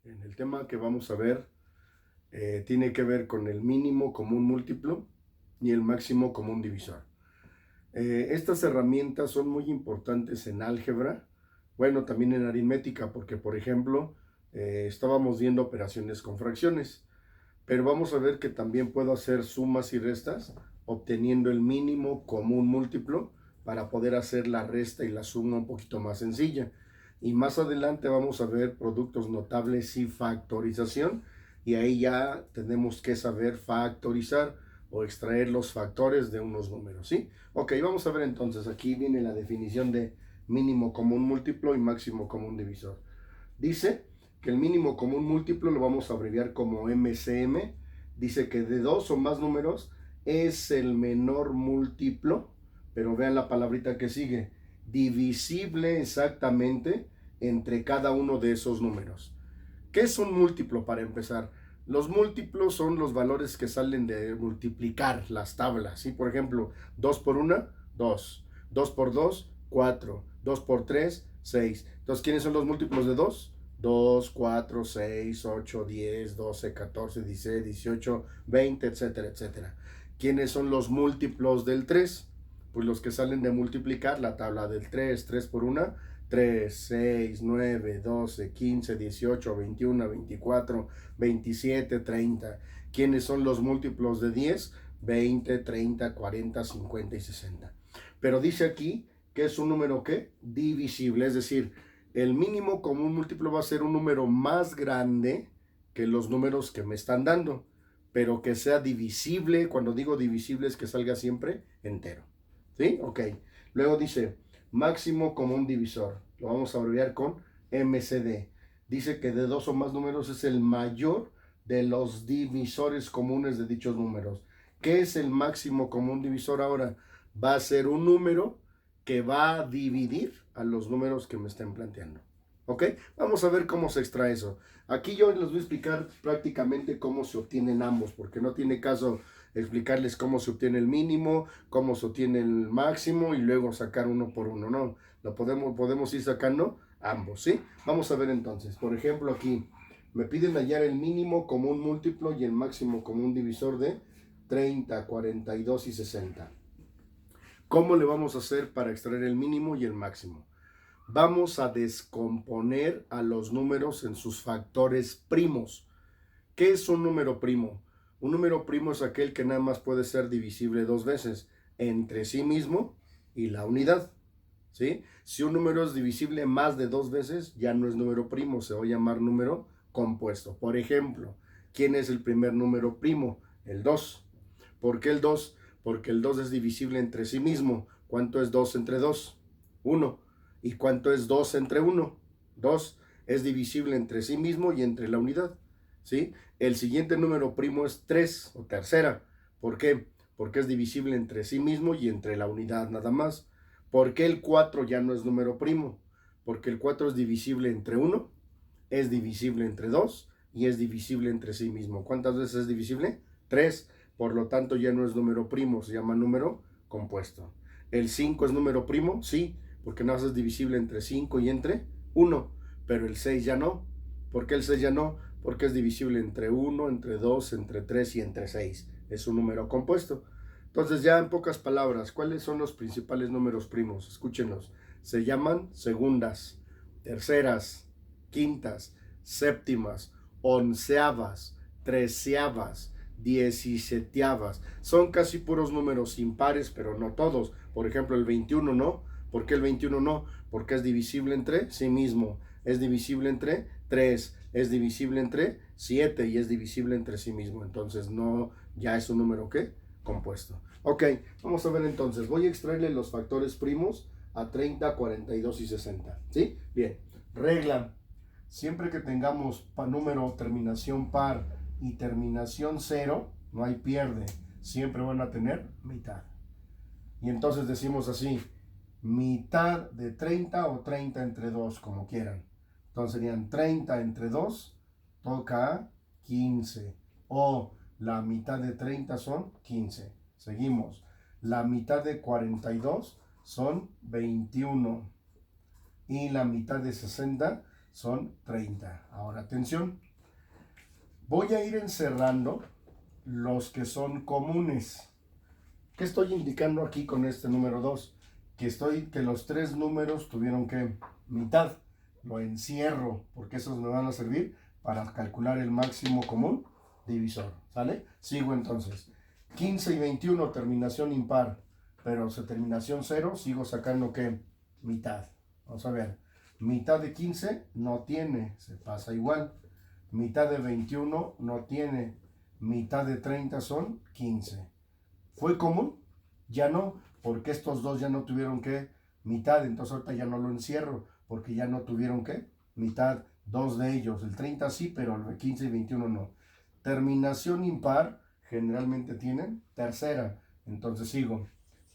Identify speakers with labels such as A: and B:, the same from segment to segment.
A: En el tema que vamos a ver, tiene que ver con el mínimo común múltiplo y el máximo común divisor. Estas herramientas son muy importantes en álgebra, bueno, también en aritmética, porque por ejemplo, estábamos viendo operaciones con fracciones, pero vamos a ver que también puedo hacer sumas y restas obteniendo el mínimo común múltiplo para poder hacer la resta y la suma un poquito más sencilla. Y más adelante vamos a ver productos notables y factorización, y ahí ya tenemos que saber factorizar o extraer los factores de unos números, ¿sí? Ok, vamos a ver entonces, aquí viene la definición de mínimo común múltiplo y máximo común divisor. Dice que el mínimo común múltiplo lo vamos a abreviar como MCM. Dice que de dos o más números es el menor múltiplo, pero vean la palabrita que sigue, divisible exactamente entre cada uno de esos números. ¿Qué es un múltiplo para empezar? Los múltiplos son los valores que salen de multiplicar las tablas, ¿sí? Por ejemplo, 2 por 1, 2. 2 por 2, 4. 2 por 3, 6. Entonces, ¿quiénes son los múltiplos de 2? 2, 4, 6, 8, 10, 12, 14, 16, 18, 20, etcétera, etcétera. ¿Quiénes son los múltiplos del 3? Pues los que salen de multiplicar la tabla del 3. 3 por 1, 3, 6, 9, 12, 15, 18, 21, 24, 27, 30. ¿Quiénes son los múltiplos de 10? 20, 30, 40, 50 y 60. Pero dice aquí que es un número ¿qué? Divisible, es decir, el mínimo común múltiplo va a ser un número más grande que los números que me están dando, pero que sea divisible. Cuando digo divisible es que salga siempre entero. ¿Sí? Ok. Luego dice máximo común divisor. Lo vamos a abreviar con MCD. Dice que de dos o más números es el mayor de los divisores comunes de dichos números. ¿Qué es el máximo común divisor ahora? Va a ser un número que va a dividir a los números que me estén planteando. ¿Ok? Vamos a ver cómo se extrae eso. Aquí yo les voy a explicar prácticamente cómo se obtienen ambos, porque no tiene caso explicarles cómo se obtiene el mínimo, cómo se obtiene el máximo y luego sacar uno por uno. No, lo podemos ir sacando ambos, ¿sí? Vamos a ver entonces. Por ejemplo, aquí me piden hallar el mínimo común múltiplo y el máximo común divisor de 30, 42 y 60. ¿Cómo le vamos a hacer para extraer el mínimo y el máximo? Vamos a descomponer a los números en sus factores primos. ¿Qué es un número primo? Un número primo es aquel que nada más puede ser divisible dos veces, entre sí mismo y la unidad, ¿sí? Si un número es divisible más de dos veces, ya no es número primo, se va a llamar número compuesto. Por ejemplo, ¿quién es el primer número primo? El 2. ¿Por qué el 2? Porque el 2 es divisible entre sí mismo. ¿Cuánto es 2 entre 2? 1. ¿Y cuánto es 2 entre 1? 2. Es divisible entre sí mismo y entre la unidad, ¿sí? El siguiente número primo es 3 o tercera. ¿Por qué? Porque es divisible entre sí mismo y entre la unidad nada más. ¿Por qué el 4 ya no es número primo? Porque el 4 es divisible entre 1, es divisible entre 2 y es divisible entre sí mismo. ¿Cuántas veces es divisible? 3. Por lo tanto ya no es número primo, se llama número compuesto. ¿El 5 es número primo? Sí, porque nada más es divisible entre 5 y entre 1. Pero el 6 ya no. ¿Por qué el 6 ya no? Porque es divisible entre 1, entre 2, entre 3 y entre 6. Es un número compuesto. Entonces, ya en pocas palabras, ¿cuáles son los principales números primos? Escúchenos. Se llaman segundas, terceras, quintas, séptimas, onceavas, treceavas, dieciseteavas. Son casi puros números impares, pero no todos. Por ejemplo, el 21 no. ¿Por qué el 21 no? Porque es divisible entre sí mismo. Es divisible entre 3. Es divisible entre 7 y es divisible entre sí mismo. Entonces no, ya es un número ¿qué? Compuesto. Ok, vamos a ver entonces. Voy a extraerle los factores primos a 30, 42 y 60. ¿Sí? Bien. Regla. Siempre que tengamos número terminación par y terminación 0, no hay pierde. Siempre van a tener mitad. Y entonces decimos así, mitad de 30 o 30 entre 2, como quieran. Entonces serían 30 entre 2, toca 15. O la mitad de 30 son 15. Seguimos. La mitad de 42 son 21. Y la mitad de 60 son 30. Ahora atención, voy a ir encerrando los que son comunes. ¿Qué estoy indicando aquí con este número 2? Que los tres números tuvieron que mitad. Lo encierro porque esos me van a servir para calcular el máximo común divisor. ¿Sale? Sigo entonces. 15 y 21, terminación impar. Pero su terminación 0, sigo sacando que mitad. Vamos a ver. Mitad de 15 no tiene, se pasa igual. Mitad de 21 no tiene. Mitad de 30 son 15. ¿Fue común? Ya no, porque estos dos ya no tuvieron que mitad, entonces ahorita ya no lo encierro, porque ya no tuvieron que mitad, dos de ellos, el 30 sí, pero el 15 y 21 no. Terminación impar, generalmente tienen tercera, entonces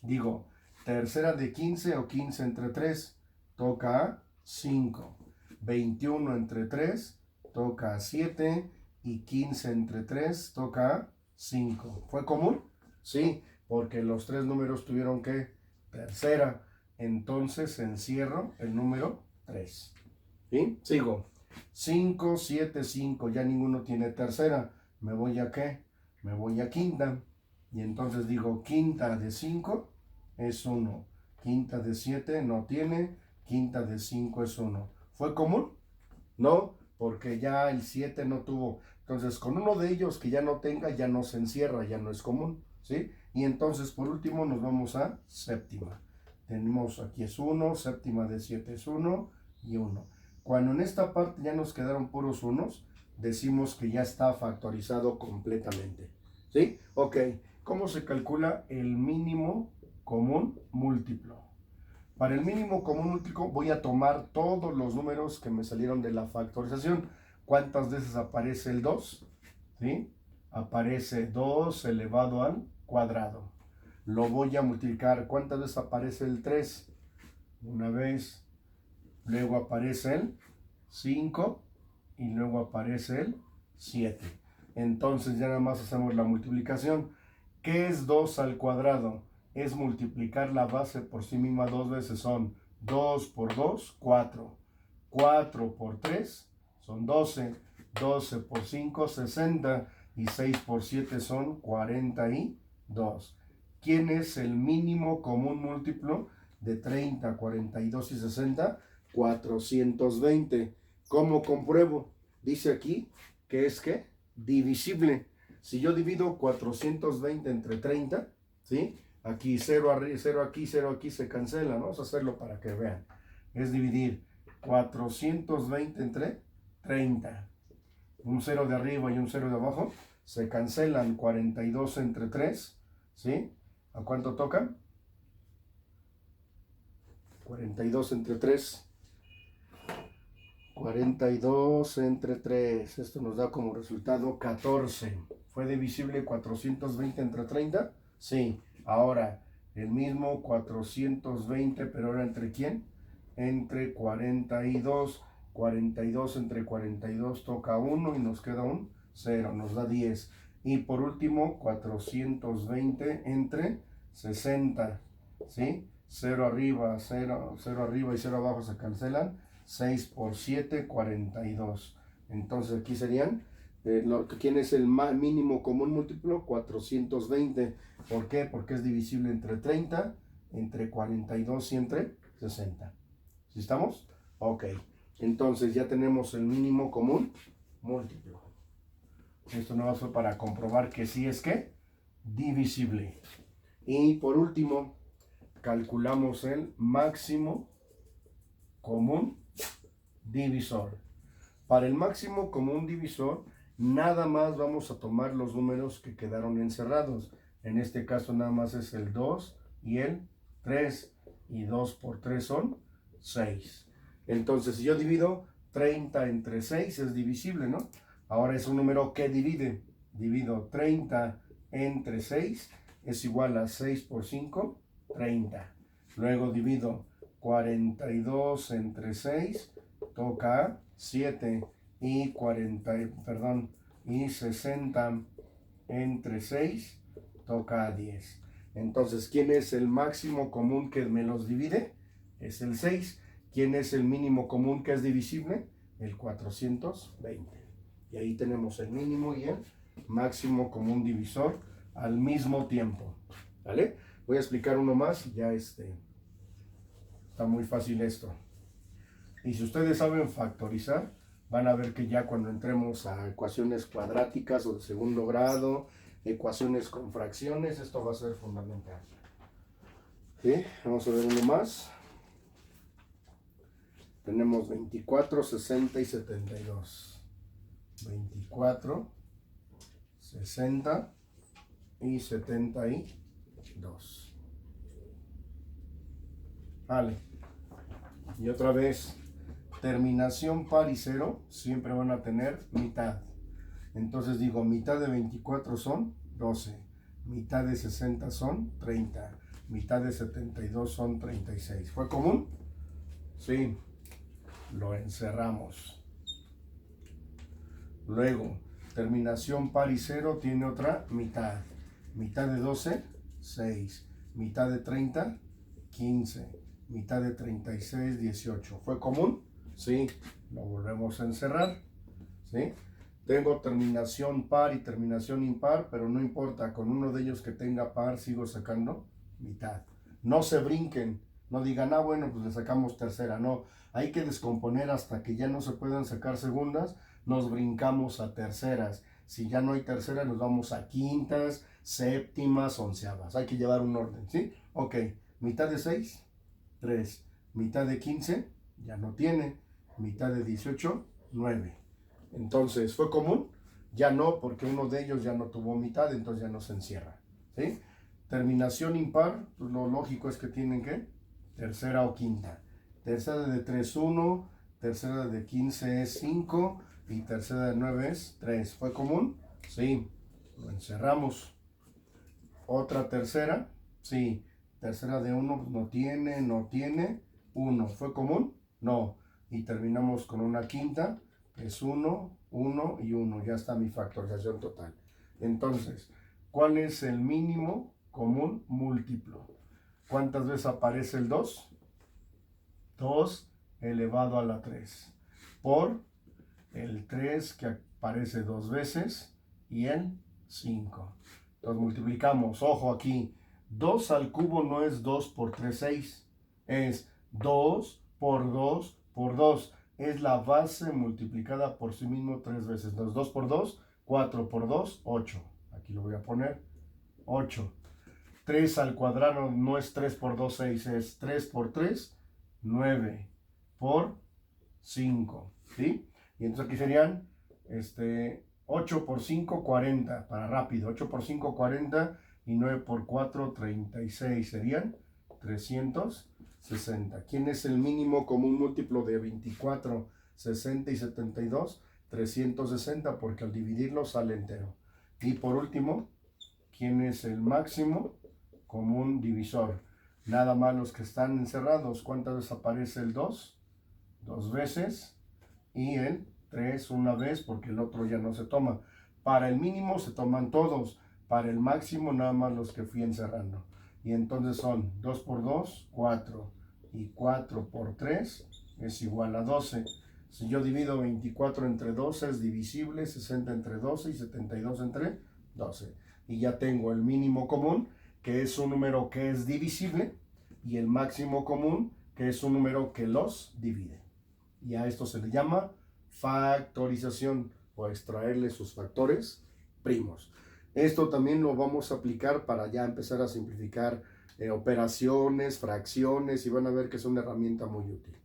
A: digo, tercera de 15 o 15 entre 3, toca a 5, 21 entre 3, toca a 7, y 15 entre 3, toca a 5. ¿Fue común? Sí, porque los tres números tuvieron que tercera, entonces encierro el número 3. ¿Sí? Sigo. 5, 7, 5, ya ninguno tiene tercera. ¿Me voy a qué? Me voy a quinta. Y entonces digo, quinta de 5 es 1. Quinta de 7 no tiene. Quinta de 5 es 1. ¿Fue común? No, porque ya el 7 no tuvo. Entonces, con uno de ellos que ya no tenga, ya no se encierra, ya no es común. ¿Sí? Y entonces, por último, nos vamos a séptima. Tenemos aquí es 1, séptima de 7 es 1 y 1. Cuando en esta parte ya nos quedaron puros unos, decimos que ya está factorizado completamente. ¿Sí? Ok. ¿Cómo se calcula el mínimo común múltiplo? Para el mínimo común múltiplo voy a tomar todos los números que me salieron de la factorización. ¿Cuántas veces aparece el 2? ¿Sí? Aparece 2 elevado al cuadrado. Lo voy a multiplicar. ¿Cuántas veces aparece el 3? Una vez. Luego aparece el 5 y luego aparece el 7. Entonces ya nada más hacemos la multiplicación. ¿Qué es 2 al cuadrado? Es multiplicar la base por sí misma dos veces. Son 2 por 2, 4. 4 por 3 son 12. 12 por 5, 60. Y 6 por 7 son 42. ¿Quién es el mínimo común múltiplo de 30, 42 y 60? 420. ¿Cómo compruebo? Dice aquí que es que divisible. Si yo divido 420 entre 30, ¿sí? Aquí 0, 0 aquí, 0 aquí se cancela, ¿no? Vamos a hacerlo para que vean. Es dividir 420 entre 30. Un 0 de arriba y un 0 de abajo se cancelan. 42 entre 3, ¿sí? ¿A cuánto toca? 42 entre 3. 42 entre 3. Esto nos da como resultado 14. ¿Fue divisible 420 entre 30? Sí. Ahora, el mismo 420, pero ahora ¿entre quién? Entre 42. 42 entre 42 toca 1 y nos queda un 0. Nos da 10. Y por último, 420 entre 60. ¿Sí? 0 arriba, 0 arriba y 0 abajo se cancelan. 6 por 7, 42. Entonces aquí serían, ¿quién es el mínimo común múltiplo? 420. ¿Por qué? Porque es divisible entre 30, entre 42 y entre 60. ¿Sí estamos? Ok. Entonces ya tenemos el mínimo común múltiplo. Esto no va a ser para comprobar que sí es que divisible. Y por último, calculamos el máximo común divisor. Para el máximo común divisor, nada más vamos a tomar los números que quedaron encerrados. En este caso nada más es el 2 y el 3. Y 2 por 3 son 6. Entonces, si yo divido 30 entre 6, es divisible, ¿no? Ahora es un número que divide. Divido 30 entre 6, es igual a 6 por 5, 30. Luego divido 42 entre 6, toca a 7. Y 60 entre 6, toca a 10. Entonces, ¿quién es el máximo común que me los divide? Es el 6. ¿Quién es el mínimo común que es divisible? el 420. Y ahí tenemos el mínimo y el máximo común divisor al mismo tiempo. ¿Vale? Voy a explicar uno más y ya está muy fácil esto. Y si ustedes saben factorizar, van a ver que ya cuando entremos a ecuaciones cuadráticas o de segundo grado, ecuaciones con fracciones, esto va a ser fundamental. ¿Sí? Vamos a ver uno más. Tenemos 24, 60 y 72. 24, 60 y 72. Vale. Y otra vez, terminación par y cero siempre van a tener mitad. Entonces digo, mitad de 24 son 12, mitad de 60 son 30, mitad de 72 son 36. ¿Fue común? Sí. Lo encerramos. Luego, terminación par y cero tiene otra mitad. Mitad de 12, 6. Mitad de 30, 15. Mitad de 36, 18. ¿Fue común? Sí. Lo volvemos a encerrar. ¿Sí? Tengo terminación par y terminación impar, pero no importa. Con uno de ellos que tenga par, sigo sacando mitad. No se brinquen. No digan, ah, bueno, pues le sacamos tercera. No, hay que descomponer hasta que ya no se puedan sacar segundas. Nos brincamos a terceras. Si ya no hay terceras, nos vamos a quintas, séptimas, onceavas. Hay que llevar un orden, ¿sí? Ok, mitad de 6, 3. Mitad de 15, ya no tiene. Mitad de 18, 9. Entonces, ¿fue común? Ya no, porque uno de ellos ya no tuvo mitad, entonces ya no se encierra, ¿sí? Terminación impar, pues lo lógico es que tienen que tercera o quinta. Tercera de 3, 1, tercera de 15 es 5 y tercera de 9 es 3. ¿Fue común? Sí, lo encerramos. Otra tercera, sí. Tercera de 1 no tiene 1. ¿Fue común? No. Y terminamos con una quinta, que es 1, 1 y 1. Ya está mi factorización total. Entonces, ¿cuál es el mínimo común múltiplo? ¿Cuántas veces aparece el 2? 2 elevado a la 3. Por el 3 que aparece 2 veces y el 5. Entonces multiplicamos, ojo aquí, 2 al cubo no es 2 por 3, 6. Es 2 por 2 por 2. Es la base multiplicada por sí mismo 3 veces. Entonces 2 por 2, 4 por 2, 8. Aquí lo voy a poner 8. 3 al cuadrado no es 3 por 2, 6. Es 3 por 3, 9 por 5. ¿Sí? Y entonces aquí serían 8 por 5, 40. Para rápido. 8 por 5, 40. Y 9 por 4, 36. Serían 360. ¿Quién es el mínimo común múltiplo de 24, 60 y 72? 360, porque al dividirlo sale entero. Y por último, ¿quién es el máximo común divisor? Nada más los que están encerrados. ¿Cuántas veces aparece el 2? 2 veces. Y el 3 una vez, porque el otro ya no se toma. Para el mínimo se toman todos. Para el máximo nada más los que fui encerrando. Y entonces son 2 por 2, 4. Y 4 por 3 es igual a 12. Si yo divido 24 entre 12 es divisible, 60 entre 12 y 72 entre 12. Y ya tengo el mínimo común, que es un número que es divisible, y el máximo común, que es un número que los divide. Y a esto se le llama factorización, o extraerle sus factores primos. Esto también lo vamos a aplicar para ya empezar a simplificar operaciones, fracciones, y van a ver que es una herramienta muy útil.